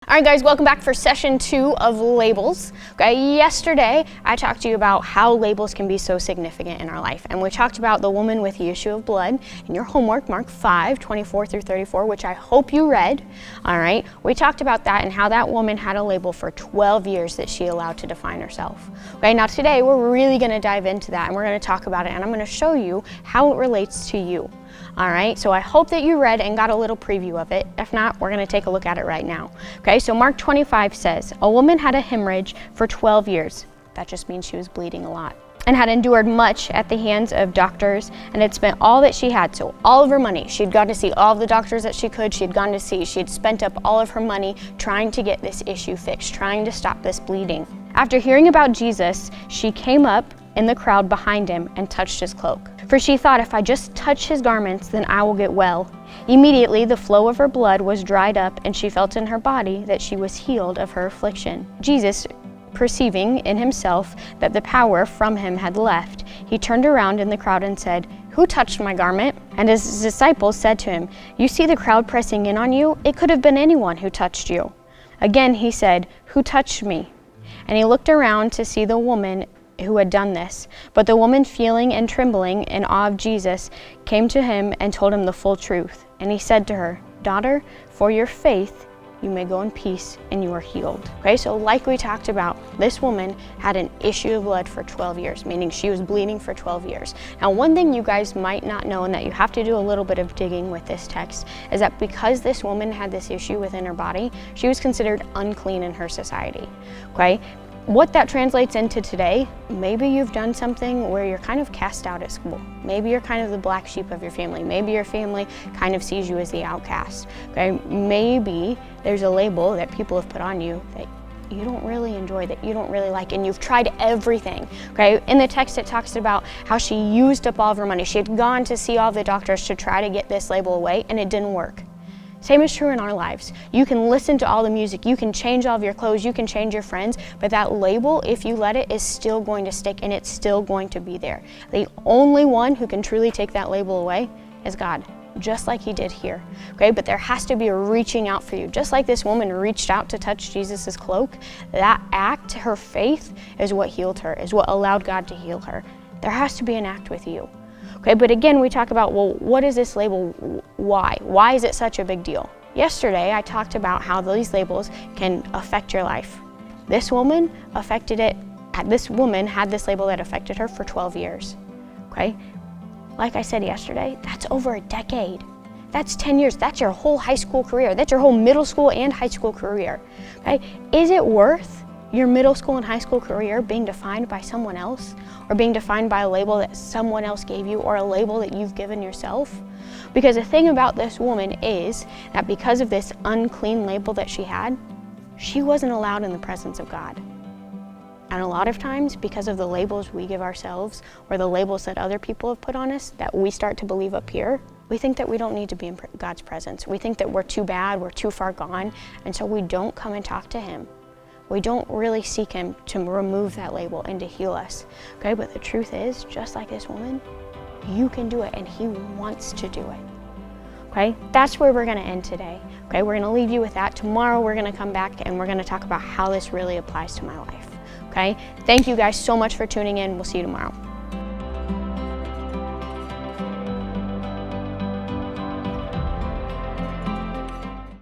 All right, guys, welcome back for session 2 of labels. Okay, yesterday I talked to you about how labels can be so significant in our life, and we talked about the woman with the issue of blood in your homework, Mark 5:24 through 34, which I hope you read. All right, we talked about that and how that woman had a label for 12 years that she allowed to define herself. Okay, now today we're really going to dive into that and we're going to talk about it, and I'm going to show you how it relates to you. All right, so I hope that you read and got a little preview of it. If not, we're going to take a look at it right now. Okay, so Mark 25 says, a woman had a hemorrhage for 12 years. That just means she was bleeding a lot. And had endured much at the hands of doctors and had spent all that she had, so all of her money. She'd gone to see all of the doctors that she could. She'd gone to see. She'd spent up all of her money trying to get this issue fixed, trying to stop this bleeding. After hearing about Jesus, she came up in the crowd behind him and touched his cloak. For she thought, if I just touch his garments, then I will get well. Immediately the flow of her blood was dried up, and she felt in her body that she was healed of her affliction. Jesus, perceiving in himself that the power from him had left, he turned around in the crowd and said, "Who touched my garment?" And his disciples said to him, "You see the crowd pressing in on you? It could have been anyone who touched you." Again he said, "Who touched me?" And he looked around to see the woman who had done this. But the woman, feeling and trembling in awe of Jesus, came to him and told him the full truth. And he said to her, "Daughter, for your faith, you may go in peace and you are healed." Okay, so like we talked about, this woman had an issue of blood for 12 years, meaning she was bleeding for 12 years. Now, one thing you guys might not know, and that you have to do a little bit of digging with this text, is that because this woman had this issue within her body, she was considered unclean in her society. Okay? What that translates into today, maybe you've done something where you're kind of cast out at school. Maybe you're kind of the black sheep of your family. Maybe your family kind of sees you as the outcast. Okay? Maybe there's a label that people have put on you that you don't really enjoy, that you don't really like, and you've tried everything. Okay? In the text it talks about how she used up all of her money. She had gone to see all the doctors to try to get this label away, and it didn't work. Same is true in our lives. You can listen to all the music, you can change all of your clothes, you can change your friends, but that label, if you let it, is still going to stick, and it's still going to be there. The only one who can truly take that label away is God, just like he did here. Okay, but there has to be a reaching out for you. Just like this woman reached out to touch Jesus's cloak, that act, her faith, is what healed her, is what allowed God to heal her. There has to be an act with you. Okay, but again, we talk about, well, what is this label? Why? Why is it such a big deal? Yesterday, I talked about how these labels can affect your life. This woman affected it. This woman had this label that affected her for 12 years. Okay, like I said yesterday, that's over a decade. That's 10 years. That's your whole high school career. That's your whole middle school and high school career. Okay, is it worth your middle school and high school career being defined by someone else, or being defined by a label that someone else gave you, or a label that you've given yourself? Because the thing about this woman is that because of this unclean label that she had, she wasn't allowed in the presence of God. And a lot of times, because of the labels we give ourselves, or the labels that other people have put on us that we start to believe up here, we think that we don't need to be in God's presence. We think that we're too bad, we're too far gone, and so we don't come and talk to him. We don't really seek him to remove that label and to heal us. Okay, but the truth is, just like this woman, you can do it, and he wants to do it. Okay, that's where we're gonna end today. Okay, we're gonna leave you with that. Tomorrow we're gonna come back and we're gonna talk about how this really applies to my life. Okay, thank you guys so much for tuning in. We'll see you tomorrow.